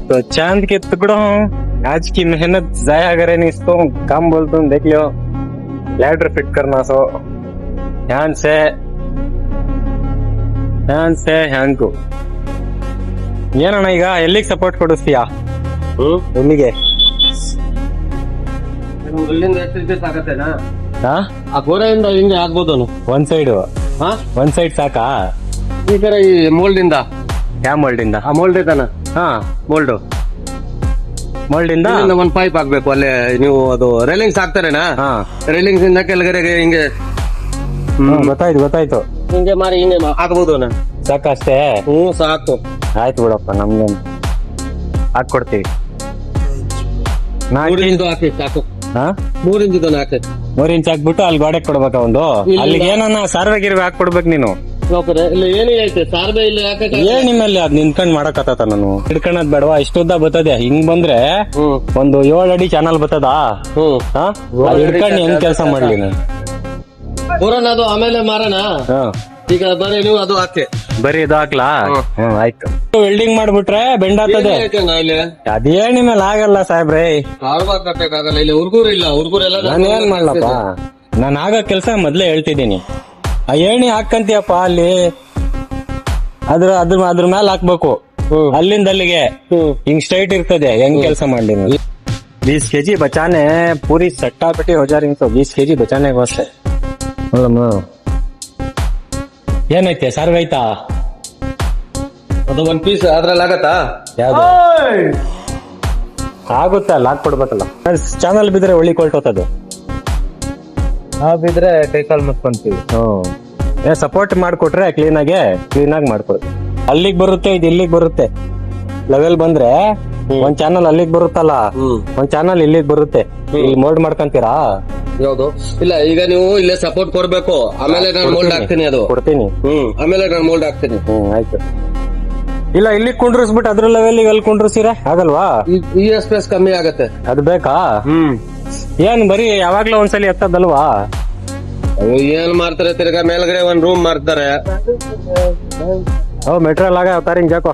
तो चांद के टुकड़ों आज की मेहनत जाया करे नहीं, इसको काम बोलते हूँ, देख लियो। लैडर फिट करना सो ध्यान से ध्यान को ಏನಣ್ಣ ಈಗ ಎಲ್ಲಿಗೆ ಸಪೋರ್ಟ್ ಕೊಡಿಸ್ತೀಯಾ? ಎಲ್ಲಿಗೆ? ಅಲ್ಲಿಂದ ಎಷ್ಟು ದಿವಸ ಆಗತ್ತೇನಾ? ಹಾ, ಆ ಗೋಡೆಯಿಂದ ಹಿಂಗೆ ಆಗ್ಬೋದು ಒಂದ್ ಸೈಡ್ ಹಾ ಒಂದ್ ಸೈಡ್ ಸಾಕಾ? ಈ ತರ ಈ ಮೋಲ್ಡ್ ಇಂದ ಯಾವ ಮೋಲ್ಡ್ ಇಂದ? ಆ ಮೋಲ್ಡ್ ಐತಾನ ಹಾ, ಮೋಲ್ಡ್ ಮೋಲ್ಡ್ ಇಂದ ಒಂದ್ ಪೈಪ್ ಹಾಕ್ಬೇಕು ಅಲ್ಲೇ. ನೀವು ಅದು ರೈಲಿಂಗ್ಸ್ ಹಾಕ್ತಾರೇನಾ? ಹಾ, ರೈಲಿಂಗ್ಸ್ ಇಂದ ಕೆಳಗಡೆಗೆ ಹಿಂಗೆ ಗೊತ್ತಾಯ್ತು ಹಿಂಗೆ ಮಾರಿ ಹಿಂಗೆ ಹಾಕ್ಬೋದು. ಸಾಕಷ್ಟೇ? ಸಾಕು. ಆಯ್ತು ಬಿಡಪ್ಪ, ನಮ್ಗೇನು ಹಾಕೊಡ್ತೀವಿ. 3 ಇಂಚು ಹಾಕಿ ಸಾಕು. ಹಾ, 3 ಇಂಚು ಹಾಕಿ 3 ಇಂಚ್ ಹಾಕ್ಬಿಟ್ಟು ಅಲ್ಲಿ ಗೋಡೆ ಕೊಡ್ಬೇಕ ಒಂದು. ಅಲ್ಲಿಗೆ ಏನನ್ನ ಸಾರ್ವೆ ಗಿರ್ವೆ ಹಾಕೊಡ್ಬೇಕು ನೀನು. ಇಲ್ಲ ಏನೇ ಐತೆ ಸಾರ್ವೆ ಇಲ್ಲ ಯಾಕೆ ಏನ್ ನಿಮ್ಮಲ್ಲಿ ಅದ್ ನಿಂತ್ಕೊಂಡ್ ಮಾಡಕತ್ತ ನಾನು ಹಿಡ್ಕೊಳದ್ ಬೇಡವಾ? ಇಷ್ಟುದ್ದ ಬರ್ತದೆ, ಹಿಂಗ್ ಬಂದ್ರೆ ಒಂದು 7 ಅಡಿ ಚಾನಲ್ ಬರ್ತದ. ಹಾ, ಹಿಡ್ಕೊಂಡು ಹೆಂಗ್ ಕೆಲಸ ಮಾಡ್ಲಿ ನಾನು? ಬರೋಣ ಅದು ಆಮೇಲೆ ಮಾರೋಣ. ಈಗ ಬರೀ ನೀವು ಅದು ಹಾಕಿ ಬರೀ ಇದು ಹಾಕ್ಲಾ? ಆಯ್ತು. ವೆಲ್ಡಿಂಗ್ ಮಾಡ್ಬಿಟ್ರೆ ಬೆಂಡ್ ಆಗ್ತದೆ. ಅದೇನ್ ನಿಮ್ಮಲ್ಲಿ ಆಗಲ್ಲ ಸಾಹೇಬ್ರೆ. ಆಗಲ್ಲ. ಇಲ್ಲಿ ಹುಡುಗರೆಲ್ಲ ನಾನು ಏನ್ ಮಾಡ್ಲಪ್ಪ? ನಾನು ಆಗ ಕೆಲ್ಸ ಮೊದ್ಲೇ ಹೇಳ್ತಿದ್ದೀನಿ. ಆ ಏಣಿ ಹಾಕಂತೀಯಪ್ಪ ಅಲ್ಲಿ, ಅದ್ರ ಮೇಲೆ ಹಾಕ್ಬೇಕು. ಅಲ್ಲಿಂದ ಅಲ್ಲಿಗೆ ಹಿಂಗ್ ಸ್ಟ್ರೈಟ್ ಇರ್ತದೆ. ಹೆಂಗ್ ಕೆಲಸ ಮಾಡ್ಲಿ? 20 kg बचाने पूरी सट्टा पिटी हो जा रही, तो 20 kg बचाने को वास्ते ಏನೈತೆ? ಸರ್ವ್ ಐತಾ? ಅದು 1 ಪೀಸ್ ಅದ್ರಲ್ಲಿ ಆಗತ್ತಾ? ಯಾವ್ದು ಆಗುತ್ತಾ? ಲಾಕ್ ಕೊಡ್ಬೇಕಲ್ಲ. ಚಾನಲ್ ಬಿದ್ರೆ ಒಳ್ಳಿ ಕೊಳ್ಟೋತದು. ಬಿದ್ರೆ ಕೈಕಾಲ್ ಮುಟ್ಕೊಂತೀವಿ. ಸಪೋರ್ಟ್ ಮಾಡ್ಕೊಟ್ರೆ ಕ್ಲೀನ್ ಆಗಿ ಮಾಡ್ಕೊಡ್ತೀವಿ. ಅಲ್ಲಿಗೆ ಬರುತ್ತೆ, ಇದು ಇಲ್ಲಿಗೆ ಬರುತ್ತೆ. ಲೆವೆಲ್ ಬಂದ್ರೆ ಒಂದ್ ಚಾನಲ್ ಅಲ್ಲಿಗೆ ಬರುತ್ತಲ್ಲ, ಒಂದ್ ಚಾನಲ್ ಇಲ್ಲಿಗೆ ಬರುತ್ತೆ. ಇಲ್ಲಿ ಮೋಲ್ಡ್ ಮಾಡ್ಕೊಂತೀರಾ? ಯಾವ್ದು? ಇಲ್ಲ, ಈಗ ನೀವು ಇಲ್ಲೇ ಸಪೋರ್ಟ್ ಕೊಡ್ಬೇಕು. ಆಮೇಲೆ ನಾನು ಮೋಲ್ಡ್ ಹಾಕ್ತೀನಿ. ಅದು ಕೊಡ್ತೀನಿ. ಆಮೇಲೆ ನಾನು ಮೋಲ್ಡ್ ಹಾಕ್ತೀನಿ. ಆಯ್ತು. ಇಲ್ಲ, ಇಲ್ಲಿ ಕುಂಡ್ರಿಸ್ಬಿಟ್ಟು ಅದ್ರ ಲೆವೆಲ್ ಅಲ್ಲಿ ಕುಂಡ್ರಿಸಿರ ಆಗಲ್ವಾ? ಈ ಸ್ಪೇಸ್ ಕಮ್ಮಿ ಆಗತ್ತೆ. ಅದು ಬೇಕಾ? ಏನ್ ಬರೀ ಯಾವಾಗ್ಲೂ ಒಂದ್ಸಲಿ ಎತ್ತದಲ್ವಾ? ಏನ್ ಮಾಡ್ತಾರೆ? ತಿರ್ಗಾ ಮೇಲ್ಗಡೆ ಒಂದ್ ರೂಮ್ ಮಾಡ್ತಾರೆ. ಮೆಟ್ರಿಯಲ್ ಆಗ ಅವತಾರ ಹಿಂಗ್ ಜಾಕೋ